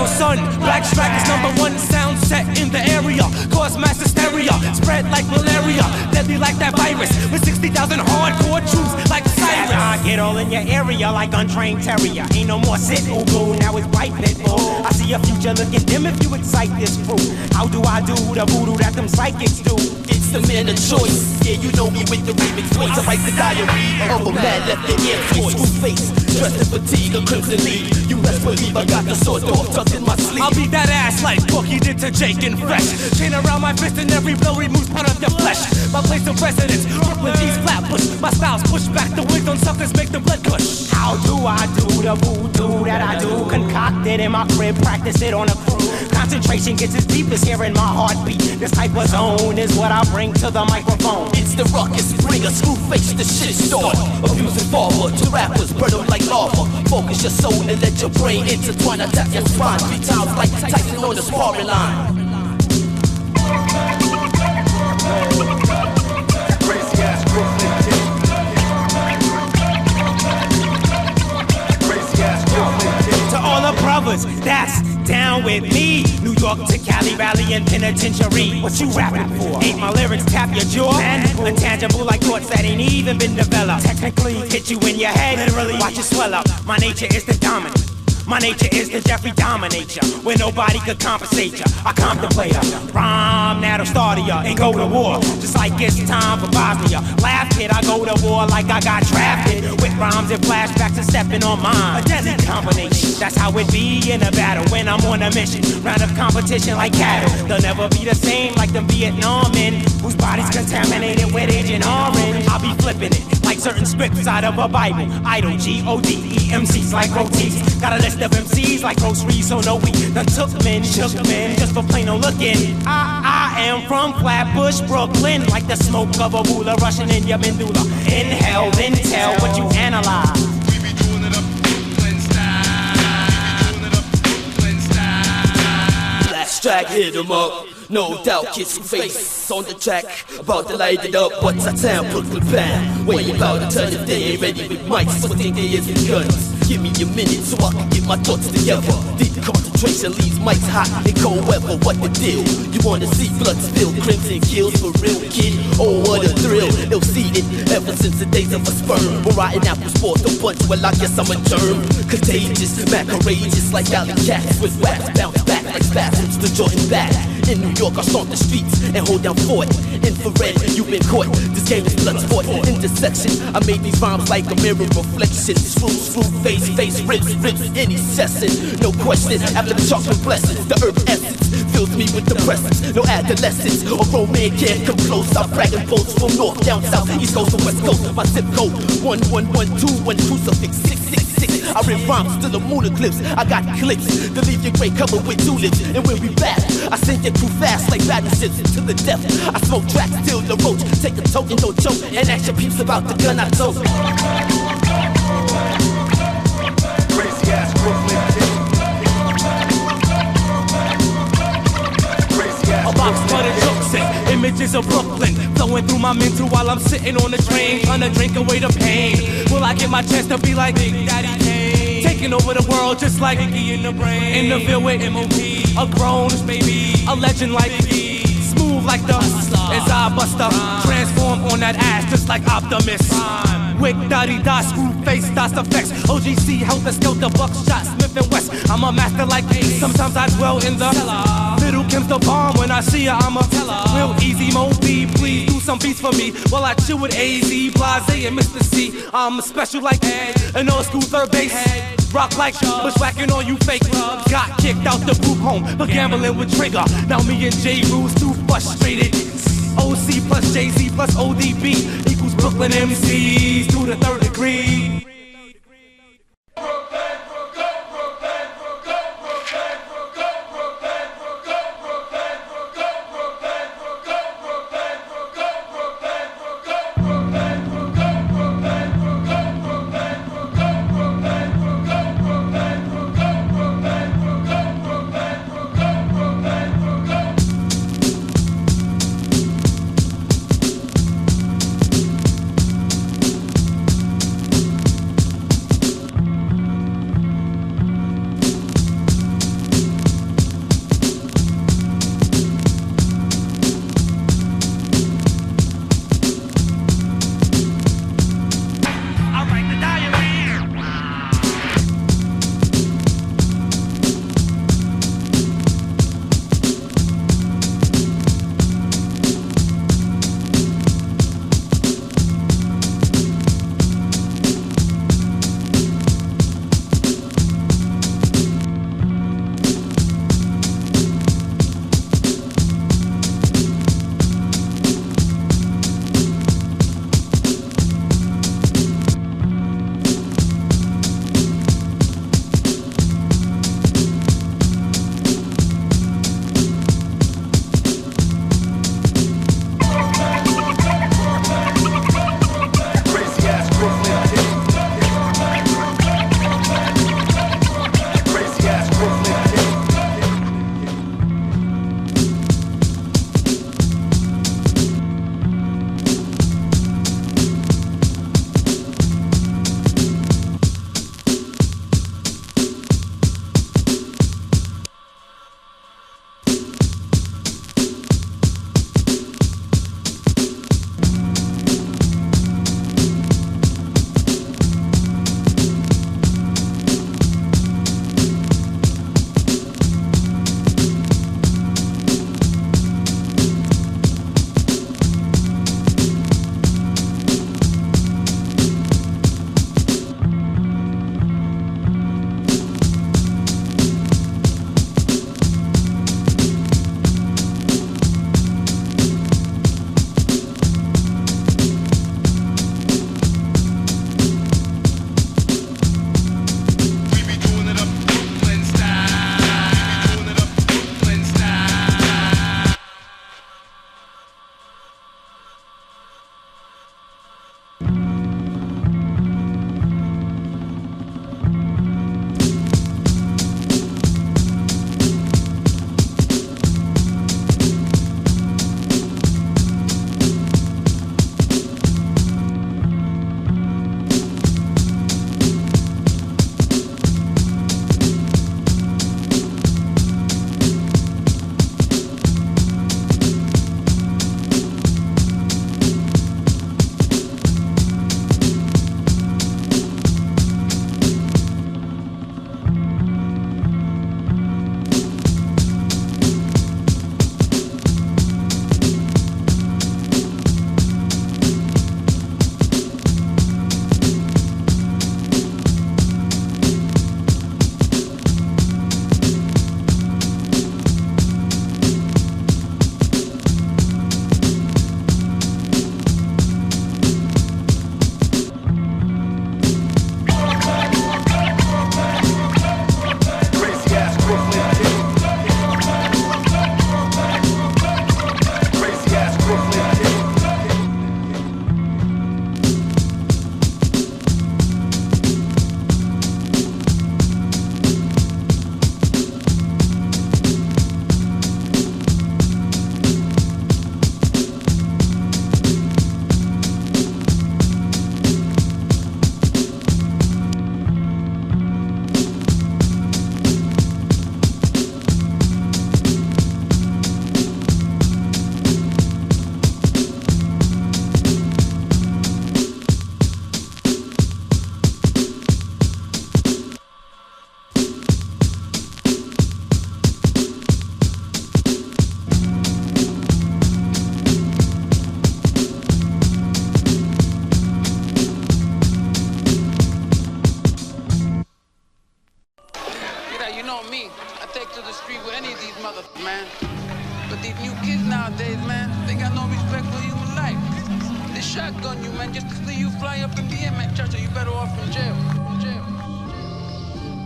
yo son, Blackstract is #1 sound set in the area. Cause mass hysteria, spread like malaria, deadly like that virus, with 60,000 hardcore troops like Cyrus. I get all in your area like untrained terrier. Ain't no more sit, oh boo, now it's white pit bull. I see a future looking dim if you excite this fool. How do I do the voodoo that them psychics do? It's the man of choice, yeah, you know me with the remix voice. I write the diary of a man left in air voice. Screwface, dressed in fatigue, a crimson lead. You best believe I got the sword off, tucked in my sleeve. I'll beat that ass like Bookie did to Jake and Fresh. Chain around my fist and every blow removes part of your flesh. My place of residence, Brooklyn, East Flatbush. My styles push back the wind on suckers, make the blood gush. How do I do the voodoo that I do? Concoct it in my crib, practice it on a crew. Concentration gets as deep as hearing my heartbeat. This type of zone is what I bring to the microphone. It's the ruckus, bring a Screwface, the shit start. Abusing forward to rappers, burn them like lava. Focus your soul and let your brain intertwine. Attack your spine 3 times like Tyson on the sparring line. Crazy ass Brooklyn kid. Crazy ass Brooklyn kid. To all the brothers that's down with me, New York to Cali, Rally and Penitentiary. What you rapping for? Ain't my lyrics tap your jaw? Intangible like thoughts that ain't even been developed. Technically hit you in your head, literally watch it swell up. My nature is to dominate. My nature is the Jeffrey Dominator, where nobody could compensate ya. I contemplate a rhyme that'll startle ya and go to war, just like it's time for Bosnia. Laugh kid, I go to war like I got drafted, with rhymes and flashbacks and stepping on mine. A deadly combination, that's how it be in a battle when I'm on a mission. Round of competition like cattle, they'll never be the same like them Vietnam men, whose bodies contaminated with Agent Orange. I'll be flipping it like certain scripts out of a Bible. Idle G-O-D-E MCs like rotis. Got a list of MCs like groceries, so no we done took men, shook men, just for plain old looking. I am from Flatbush, Brooklyn, like the smoke of a ruler rushing in your medulla. Inhale, then tell what you analyze. We be doing it up Brooklyn style. We be doing it up Brooklyn style. Blackstract, hit 'em up. No doubt, kids face on the track, about to light it up. What's our town, Brooklyn band? Way about to turn if they ain't ready with mics. What think they is with guns? Give me a minute so I can get my thoughts together. Deep concentration leaves mics hot in cold weather. What the deal? You wanna see blood spill, crimson kills for real, kid? Oh, what a thrill! Ill seated ever since the days of a sperm. We're riding apple sport, a bunch. Well, I guess I'm a germ. Contagious, mad courageous like alley cats with wax. Bounce back like spasms to Jordan back. In New York, I stomp the streets and hold down fort. Infrared, you've been caught. This game is blood sport. Intersection, I made these rhymes like a mirror reflection. Screw face, rips, any session. No question, after the chocolate blessings, the herb essence fills me with the presence. No adolescence or grown man can't come close. I'm bragging bolts from north, down south, east coast, and west coast. My zip code 11121 crucifix 666. I rip rhymes to the moon eclipse. I got clips to leave your grave covered with tulips. And when we back, I send you too fast like battleships to the death. I smoke tracks till the roach. Take a token, no joke, and ask your peeps about the gun I told. Crazy ass Brooklyn kid. Crazy ass A box full of jokes and images of Brooklyn flowing through my mental while I'm sitting on the train trying to drink away the pain. Will I get my chance to be like Big Daddy Kane, taking over the world just like Iggy in the brain? In the field with M.O.P. a grown baby, a legend like me, smooth like the as I buster, transform on that ass just like Optimus. Wick, Dotty, Dot, Screwface, Dots, Effects, OGC, Helter Skelter, Buckshot, Smith and West. I'm a master like Ace. Sometimes I dwell in the Little Kim's the bomb. When I see her, I'm a real easy Mo B. Please do some beats for me while I chill with AZ, Blase, and Mr. C. I'm special like Ed, an old school third base. Rock like bushwhacking on you fake. Got kicked out the group home for gambling with Trigger. Now me and J. Rule's too frustrated. OC plus Jay-Z plus ODB equals Brooklyn MCs to the 3rd degree. the street with any of these motherfuckers, man. But these new kids nowadays, man, they got no respect for human life. They shotgun you, man, just to see you fly up and be in, man. Church, you better off in jail.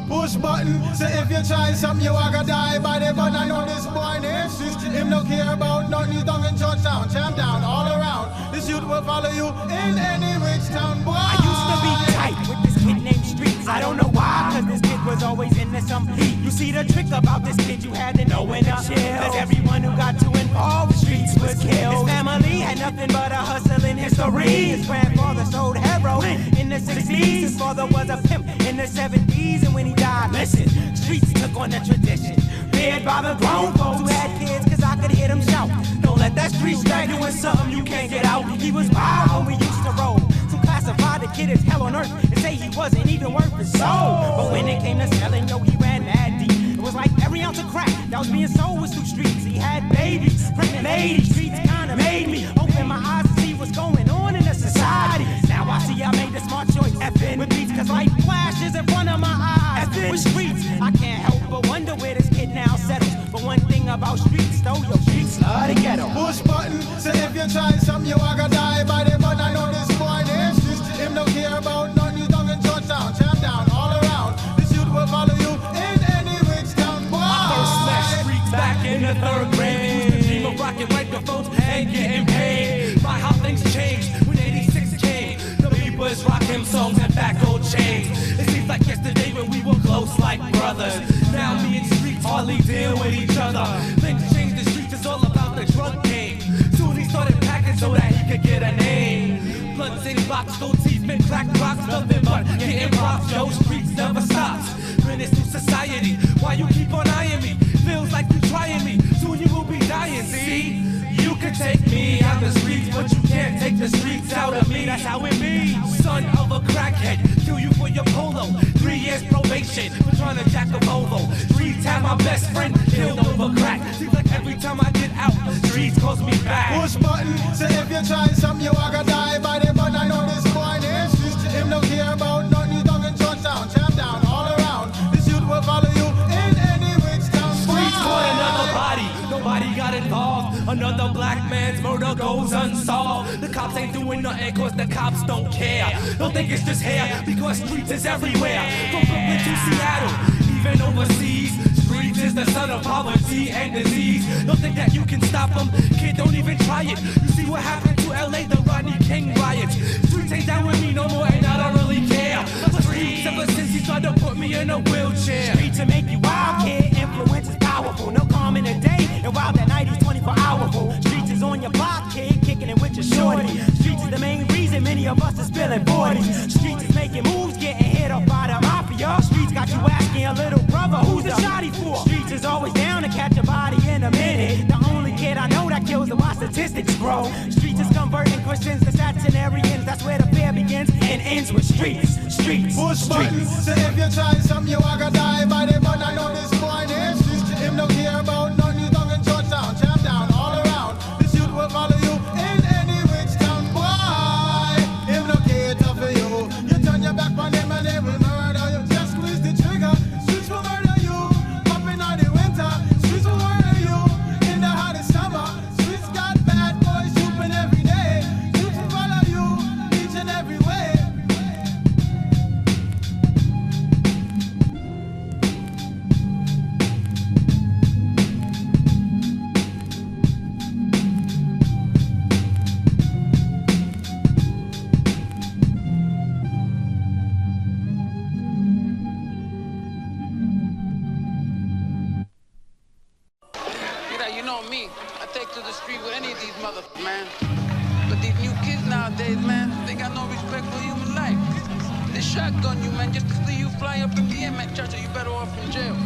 Push button, so if you try something, you are gonna die by the button. I know this boy named Streets. Him no care about nothing, he's down in Georgetown, champ down, all around. This youth will follow you in any which town, boy. I used to be tight with this kid named Streets. I don't know why, cause this kid was always into some heat. You see the trick about this kid, you had to know when to chill. Cause everyone who got too involved with Streets was killed. His family had nothing but a hustling history. His grandfather sold heroin in the 60s. His father was a pimp in the 70s. And when he died, listen, Streets took on the tradition. Feared by the grown folks who had kids, cause I could hear them shout. Don't let that street start doing something you can't get out. He was wild when we used to roll. Some classified the kid as hell on earth and say he wasn't even worth his soul. But when it came to selling, yo, he ran mad deep. It was like every ounce of crack that was being sold was through Streets. He had babies, pregnant ladies. Streets kinda made me open my eyes to see what's going on in the society. Now I see I made the smart choice. Effing with beats, cause life flashes in front of my eyes. Effing with Streets, I can't help but wonder where this kid now settles. But one thing about Streets, though, yo, Streets love to ghetto. Push button, so if you try something, you are gonna die by the button. I know this boy named Streets. Him no care about nothing, he's down in Georgetown, champ down, all around. This youth will follow you in any which town, boy. I first met Streets back in the 3rd grade. Used to dream of rocking microphones and getting paid. By how things changed when 86 came. The Beepers rocking songs and back gold chains. It seems like yesterday when we were close like brothers. Now me and Streets hardly deal with each other. Things changed, the Streets is all about the drug game. Soon he started packing so that he could get a name. Blunts in blocks, gold teeth, men crack rocks, nothing but getting props. Yo, Streets never stops. Menace to society, why you keep on eyeing me? Feels like you trying me, soon you will be dying, see? You can take me out the streets, but you can't take the streets out of me. That's how it be. Son of a crackhead, kill you for your polo. 3 years probation for trying to jack a Volvo. Streets had my best friend killed over crack. Seems like every time I get out, Streets calls me back. Push button, so if you try something, you are gonna die by the button. I know this boy named Streets. Him no care about nothing, he's down in Georgetown, champ down, all around. This youth will follow you in any which town. Streets caught another body, nobody got involved. Another black man's murder goes unsolved. The cops ain't doing nothing cause the cops don't care. Don't think it's just here because Streets is everywhere. From Brooklyn to Seattle, even overseas. Streets is the son of poverty and disease. Don't think that you can stop him, kid, don't even try it. You see what happened to LA, the Rodney King riots. Streets ain't down with me no more and I don't really care. Streets ever since he tried to put me in a wheelchair. Streets to make you wild, kid. Influence is powerful. No calm in the day, and wild at night, he's 24-hourful. Streets is on your block, kid, kicking it with your shorty. Streets is the main reason many of us are spilling 40s. Streets is making moves, getting hit up by the mafia. Streets got you asking a little brother, who's the shotty for? Streets is always down to catch a body in a minute. The only kid I know that kills and why statistics grow. Streets is converting Christians to Satanarians. That's where the fear begins and ends with Streets. Streets. Push button, so if you try something, you are gonna die by the button. I know this boy named Streets. Him no care about nothing, he's down in Georgetown, champ down, all around. This youth will follow you in any which town, boy. Him no care tough for you. You turn your back on him and they will murder you. Just squeeze the trigger. Streets will murder you. Up in all the winter, Streets will murder you. In the hottest summer, Streets got bad boys shooting every day. Streets will follow you each and every way. You know me, I take to the street with any of these motherfuckers, man. But these new kids nowadays, man, they got no respect for human life. They shotgun you, man, just to see you fly up and be in, man. Church, you better off in jail.